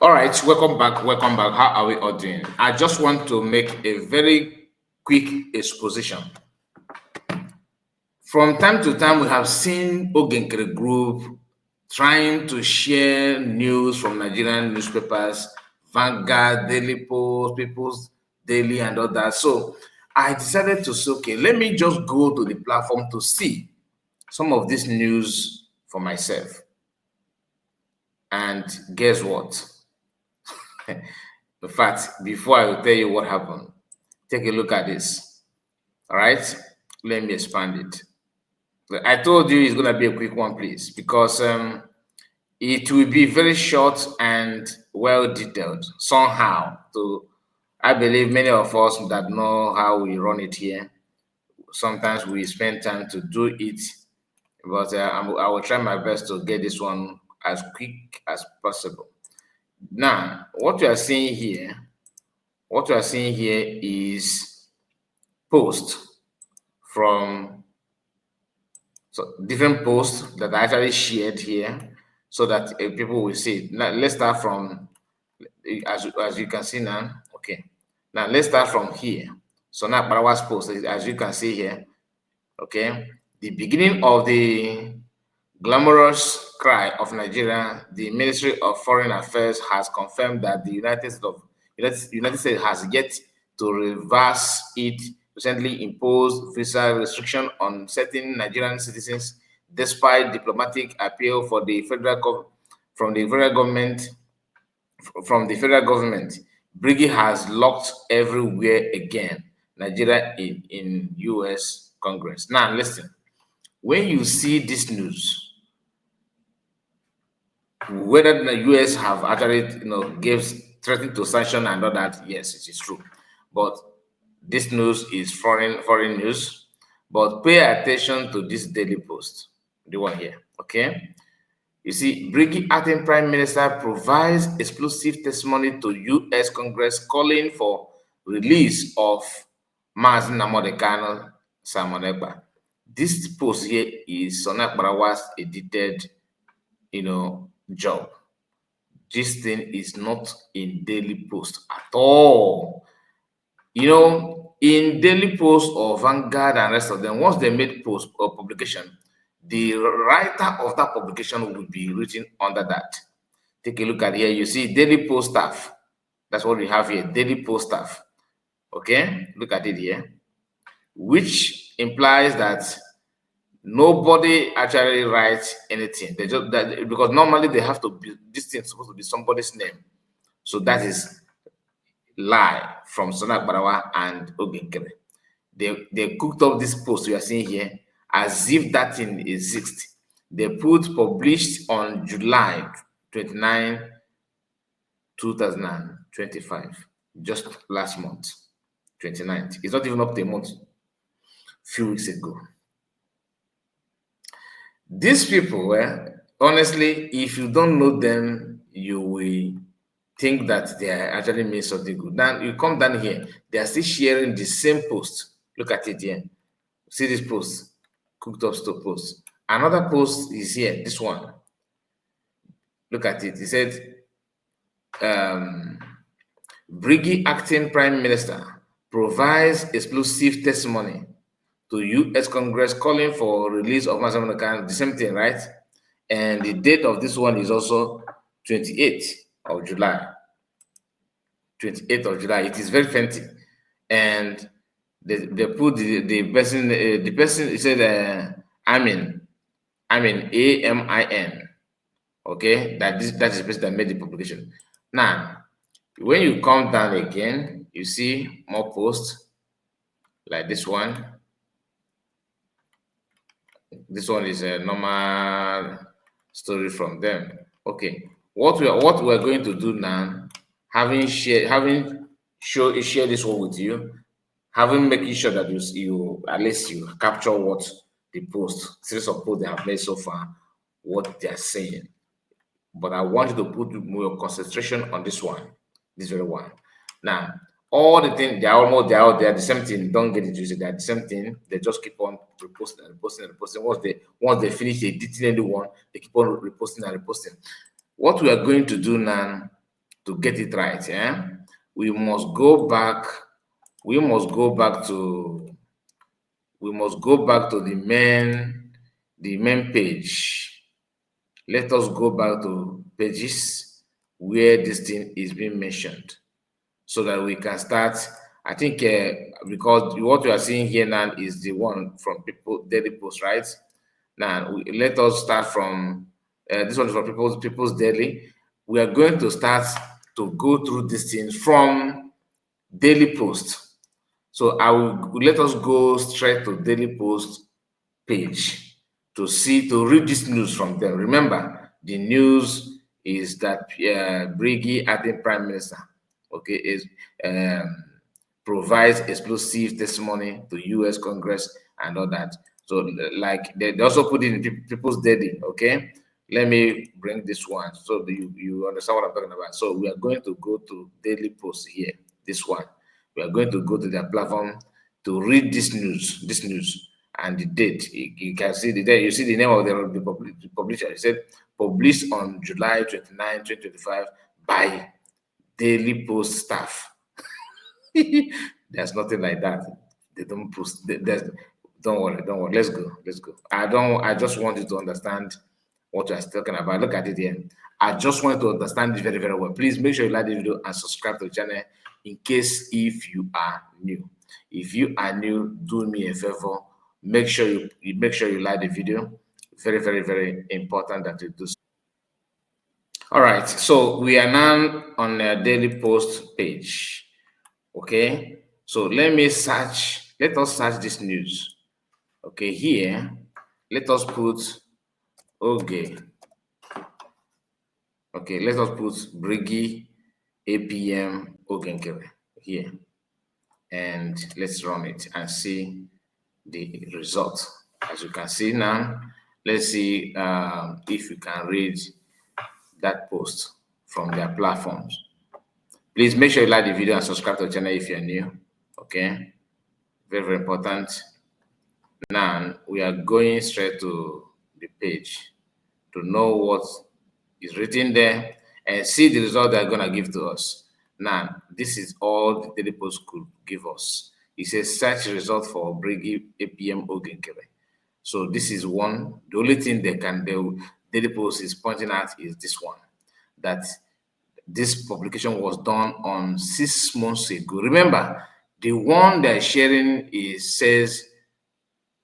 All right, welcome back. Welcome back. How are we all doing? I just want to make a very quick exposition. From time to time, we have seen Nkere Group trying to share news from Nigerian newspapers, Vanguard, Daily Post, People's Daily, and others. So I decided to say, okay, let me just go to the platform to see some of this news for myself. And guess what? In fact, before I will tell you what happened, take a look at this. All right, let me expand it. I told you it's going to be a quick one, please, because it will be very short and well detailed somehow. So I believe many of us that know how we run it here, sometimes we spend time to do it, but I will try my best to get this one as quick as possible. Now, what you are seeing here is post from different posts that I actually shared here so that people will see it. Now, let's start from, as you can see now, okay. Now, let's start from here. So now, Akparawa's post, as you can see here, okay. The beginning of the glamorous cry of Nigeria, the Ministry of Foreign Affairs has confirmed that the United States has yet to reverse its recently imposed visa restriction on certain Nigerian citizens, despite diplomatic appeal from the federal government. Briggy has locked everywhere again. Nigeria in U.S. Congress. Now listen, when you see this news, whether the US have actually, gives threatened to sanction and all that, yes, it is true. But this news is foreign news. But pay attention to this daily post, the one here, okay? You see, Briggy acting Prime Minister provides explosive testimony to US Congress calling for release of Mazi Nnamdi Kanu Simon Ekpa. This post here is Akparawa's edited, job. This thing is not in Daily Post at all. In Daily Post or Vanguard and rest of them, once they made post or publication, the writer of that publication will be written under that. Take a look at here. You see Daily Post staff. That's what we have here. Daily Post staff. Okay, look at it here, which implies that nobody actually writes anything. They just that because normally they have to be, this thing is supposed to be somebody's name. So that is lie from Akparawa and Nkere. They cooked up this post you are seeing here as if that thing exists. They put published on July 29, 2025, just last month, 29th. It's not even up to a month, few weeks ago. These people, honestly, if you don't know them, you will think that they are actually mean something good. Now you come down here, they are still sharing the same post. Look at it here. See this post, cooked up stock post. Another post is here, this one. Look at it. He said, Briggy acting Prime Minister provides explosive testimony to U.S. Congress calling for release of Mazi Nnamdi Kanu. The same thing, right? And the date of this one is also 28th of July. 28th of July. It is very fancy. And they put the person, he said, Amin, AMIN. Okay, that is the person that made the publication. Now, when you come down again, you see more posts like this one. This one is a normal story from them. Okay, what we are going to do now, having shared this one with you, making sure that you at least you capture what the series of posts they have made so far, what they are saying. But I want you to put more concentration on this one, this very one. Now, all the things they're out there, the same thing. Don't get it twisted. They're the same thing. They just keep on reposting and reposting and reposting. Once they finish editing anyone, they keep on reposting and reposting. What we are going to do now to get it right. Yeah, we must go back. We must go back to. We must go back to the main page. Let us go back to pages where this thing is being mentioned, so that we can start. I think because what we are seeing here now is the one from people daily post, right? Now let us start from this one is from people's daily. We are going to start to go through these things from daily post. So I will let us go straight to daily post page to read this news from them. Remember, the news is that Briggy acting prime minister, okay, is um, provides explosive testimony to U.S. Congress and all that. So, like they also put it in people's daily, okay. Let me bring this one so that you understand what I'm talking about. So we are going to go to daily post here. This one, we are going to go to their platform to read this news and the date. You can see the date. You see the name of the publisher. It said published on July 29, 2025 by Daily Post staff. There's nothing like that. They don't post. Don't worry. Don't worry. Let's go. Let's go. I just want you to understand what we're talking about. Look at it here. I just want to understand it very, very well. Please make sure you like the video and subscribe to the channel in case if you are new. If you are new, do me a favor. Make sure you like the video. Very, very, very important that you do so. All right. So we are now on the daily post page. Okay. So let us search this news. Okay, here, let us put okay. Okay, let us put Briggy APM Nkere here, and let's run it and see the result. As you can see now, let's see if you can read that post from their platforms. Please make sure you like the video and subscribe to the channel if you're new. Okay, very, very important. Now we are going straight to the page to know what is written there and see the result they're going to give to us. Now, this is all the Daily Post could give us. It says search result for Briggy APM Nkere. So this is one. The only thing the Daily Post is pointing at is this one, that this publication was done on 6 months ago. Remember, the one they're sharing says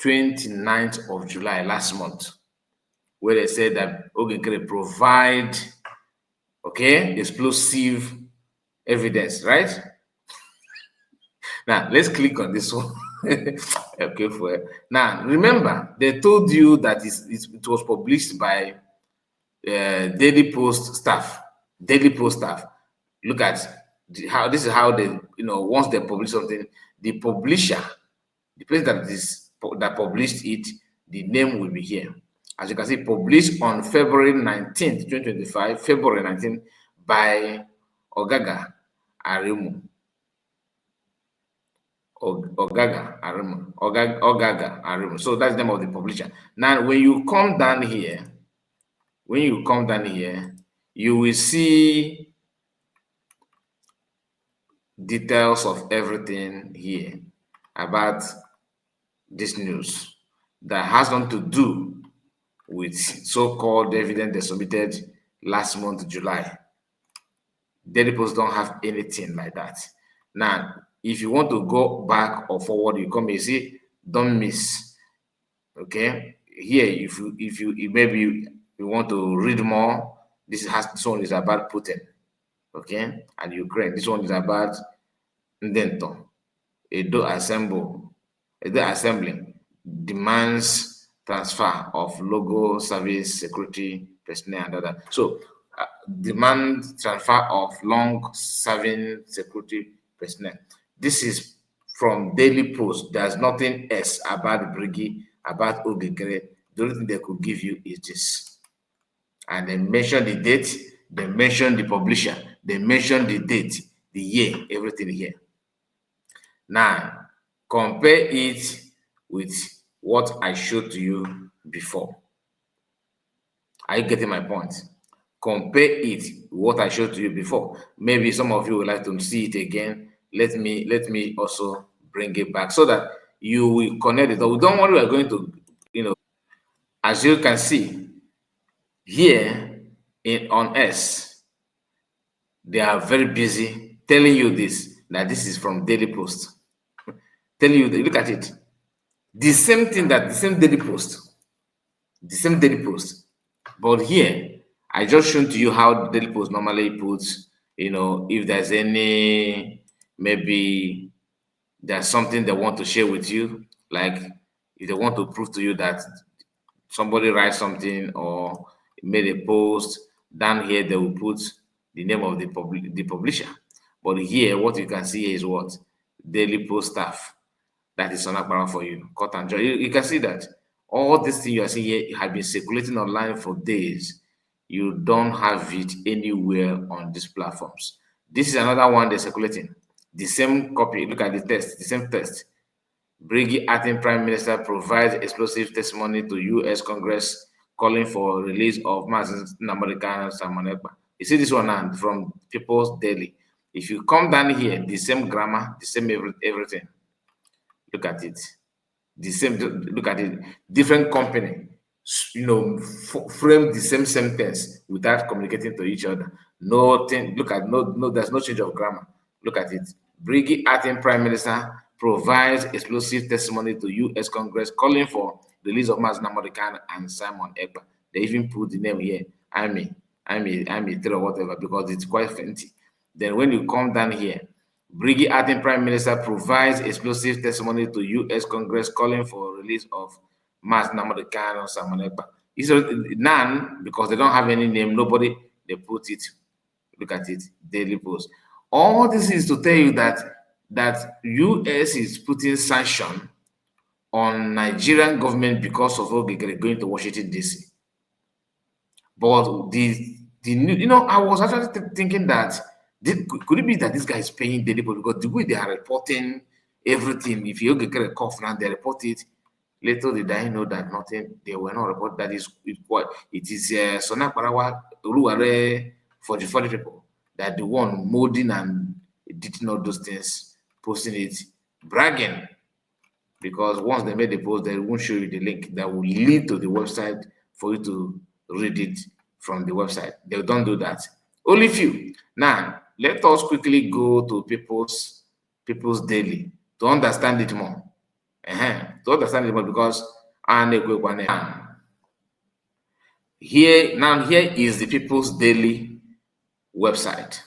29th of July last month, where they said that Nkere provide explosive evidence, right? Now let's click on this one. Okay, now remember they told you that it was published by Daily Post staff. Daily Post staff. Look at how this is how they once they publish something, the publisher, the person that published it, the name will be here. As you can see, published on February 19th, 2025, February 19th, by Ogaga Arimu. Ogaga Arimu. So that's the name of the publisher. Now, when you come down here, you will see details of everything here about this news that has nothing to do with so-called evidence they submitted last month, July. Daily Post don't have anything like that. Now, if you want to go back or forward, you come here, see, don't miss. Okay, here, if you maybe you want to read more, this one is about Putin, okay, and Ukraine. This one is about Ndento. Edo Assembly demands transfer of logo service security personnel and other. So demand transfer of long-serving security personnel. This is from Daily Post. There's nothing else about Briggy, about Nkere. The only thing they could give you is this. And they mention the date, they mention the publisher, they mention the date, the year, everything here. Now, compare it with what I showed to you before. Are you getting my point? compare it with what I showed to you before. Maybe some of you would like to see it again. Let me also bring it back so that you will connect it. So don't worry, we're going to, as you can see here on S, they are very busy telling you this, that this is from Daily Post. Telling you, look at it. The same thing, that the same Daily Post. The same Daily Post. But here, I just shown to you how Daily Post normally puts, if there's any, maybe there's something they want to share with you, like if they want to prove to you that somebody writes something or made a post, down here they will put the name of the publisher. But here, what you can see here is what? Daily Post staff. That is on Akparawa for you. Cut and dry. You can see that all this thing you are seeing here have been circulating online for days. You don't have it anywhere on these platforms. This is another one they're circulating. The same copy. Look at the text. The same text. Briggy acting Prime Minister provides explosive testimony to U.S. Congress calling for release of Mazen Namorikan Samonekba. You see this one now from People's Daily. If you come down here, the same grammar, the same everything. Look at it. The same, look at it. Different company, frame the same sentence without communicating to each other. Nothing. Look at no. There's no change of grammar. Look at it. Briggy acting Prime Minister provides explosive testimony to U.S. Congress calling for the release of Mazen Namorikan and Simon Ekpa. They even put the name here. I'm a or whatever, because it's quite fancy. Then when you come down here, Briggy acting Prime Minister provides explosive testimony to U.S. Congress calling for release of Mazen Namorikan and Simon Ekpa. None, because they don't have any name. Nobody. They put it. Look at it. Daily Post. All this is to tell you that U.S. is putting sanction on Nigerian government because of Nkere going to Washington D.C. But I was actually thinking that could it be that this guy is paying Daily Post, because the way they are reporting everything, if you get a cough now, they report it. Later did I know that nothing, they were not report that is what it is. Akparawa Oluware for the 40 people that the one molding and editing all those things, posting it, bragging, because once they made the post, they won't show you the link that will lead to the website for you to read it from the website. They don't do that. Only few. Now, let us quickly go to People's Daily to understand it more. To understand it more, because here is the People's Daily website.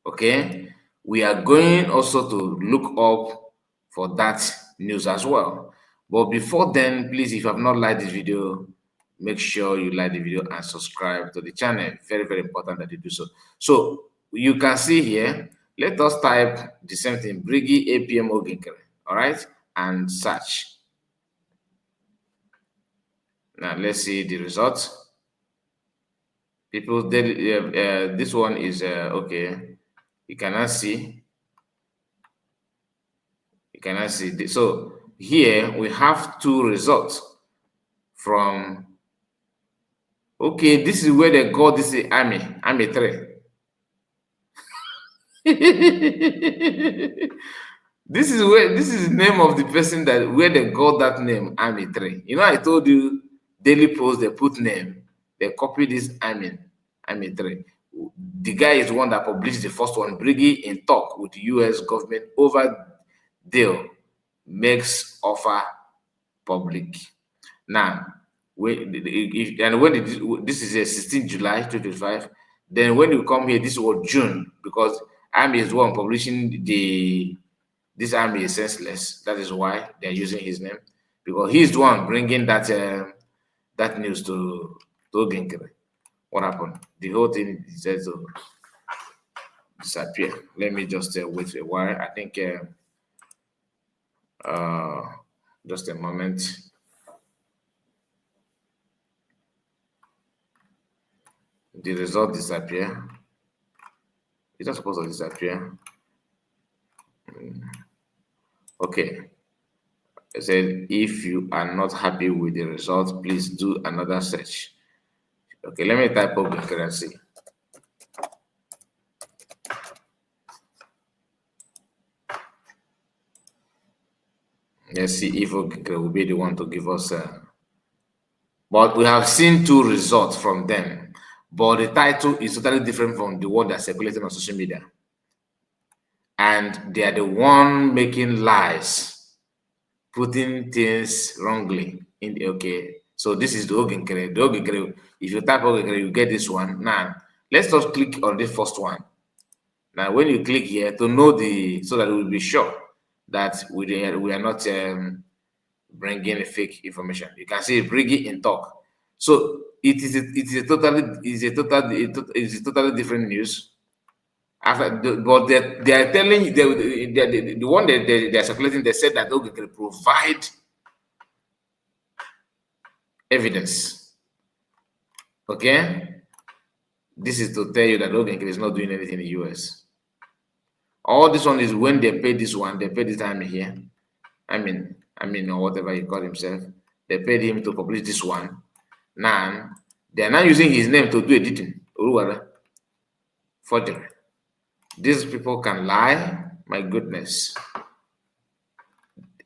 Okay, we are going also to look up for that news as well. But before then, please, if you have not liked this video, make sure you like the video and subscribe to the channel. Very, very important that you do so. So you can see here, let us type the same thing, Briggy APM Nkere, all right, and search. Now let's see the results. People's Daily, this one is okay. You cannot see. You cannot see this. So here we have two results from. Okay, this is where they got this army 3. This is the name of the person that where they got that name, Army 3. I told you Daily Post, they put name, they copy this Army 3. The guy is the one that published the first one, Briggy in talk with the US government over deal makes offer public. Now, this is a 16 July 2025. Then when you come here, this was June, because Army is the one publishing this Army is senseless. That is why they're using his name, because he's the one bringing that news to Nkere. What happened? The whole thing says to disappear. Let me just wait a while. I think just a moment. The result disappear. It's not supposed to disappear. Okay. I said, if you are not happy with the result, please do another search. Okay, let me type up Nkere and see. Let's see if Nkere will be the one to give us. But we have seen two results from them. But the title is totally different from the one that's circulating on social media. And they are the one making lies, putting things wrongly in the okay. So this is the Nkere. The Nkere, if you type Nkere, you get this one. Now, let's just click on the first one. Now, when you click here to know so that we will be sure that we are not bringing fake information. You can see bringing in talk. So it is a totally different news. But they are telling the one that they are circulating. They said that they can provide evidence. Okay, this is to tell you that Nkere is not doing anything in the US. All this one is when they pay this one, they pay this time here. I mean, or whatever he called himself. They paid him to publish this one. Now, they are now using his name to do editing. Forgery. These people can lie. My goodness.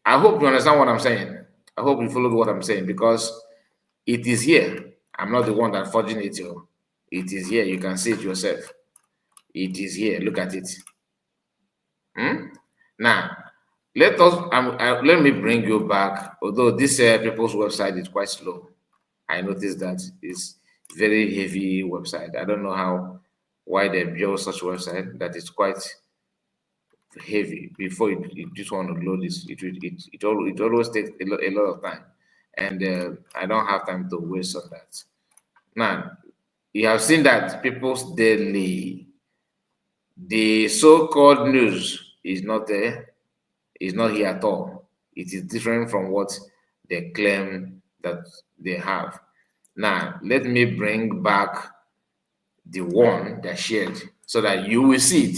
I hope you understand what I'm saying. I hope you followed what I'm saying because it is here. I'm not the one that forging it. It is here. You can see it yourself. It is here. Look at it. Now, let me bring you back. Although this people's website is quite slow, I noticed that it's very heavy website. I don't know why they build such website that is quite heavy. Before it just want to load this, it always takes a lot of time, and I don't have time to waste on that. Now, you have seen that People's Daily, the so-called news is not there. It's not here at all. It is different from what they claim that they have. Now, let me bring back the one that shared so that you will see it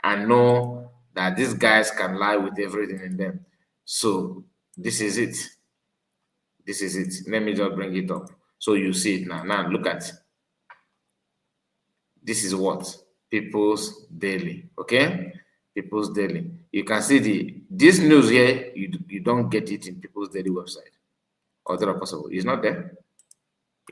and know that these guys can lie with everything in them. So this is it. This is it. Let me just bring it up so you see it now. Now look at it. This is what People's Daily. Okay, People's Daily. You can see this news here. You don't get it in People's Daily website. Other possible. It's not there.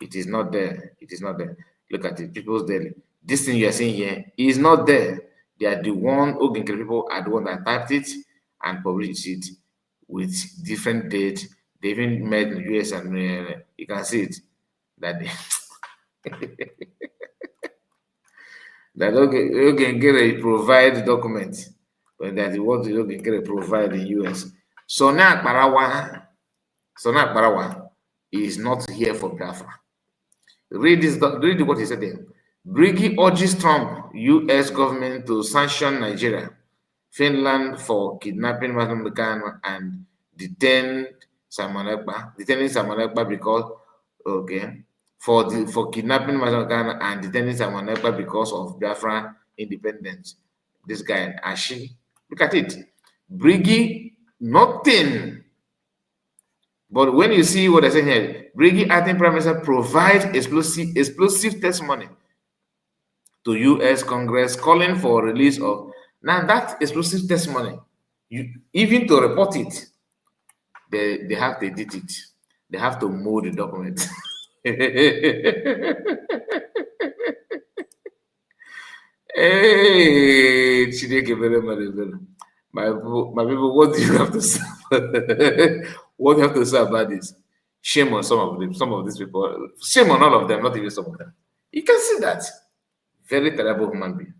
It is not there. It is not there. Look at it. People's Daily. This thing you are seeing here is not there. They are the one Nkere people are the one that typed it and published it with different dates. They even met in the US, and you can see it that they that Nkere provide documents, but that what Nkere provide in US. So now Akparawa is not here for Biafra. Read what he said there. Briggy urges Trump US government to sanction Nigeria, Finland for kidnapping Mazambican and detaining Simon Ekpa because for kidnapping Mazambican and detaining Simon Ekpa because of Biafra independence. This guy, Ashi, look at it. Briggy, nothing. But when you see what I say here, Briggy acting prime minister provides explosive testimony to U.S. Congress calling for release of. Now that explosive testimony, even to report it, they have to edit it. They have to mold the document. Hey, Chineke very much. My people, what do you have to say? What do you have to say about this? Shame on some of these people. Shame on all of them, not even some of them. You can see that. Very terrible human being.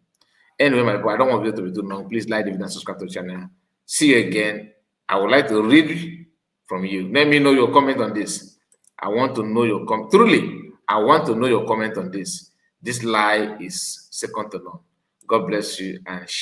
Anyway, my people, I don't want you to be too long. Please like the video and subscribe to the channel. See you again. I would like to read from you. Let me know your comment on this. I want to know your comment. Truly, I want to know your comment on this. This lie is second to none. God bless you and share.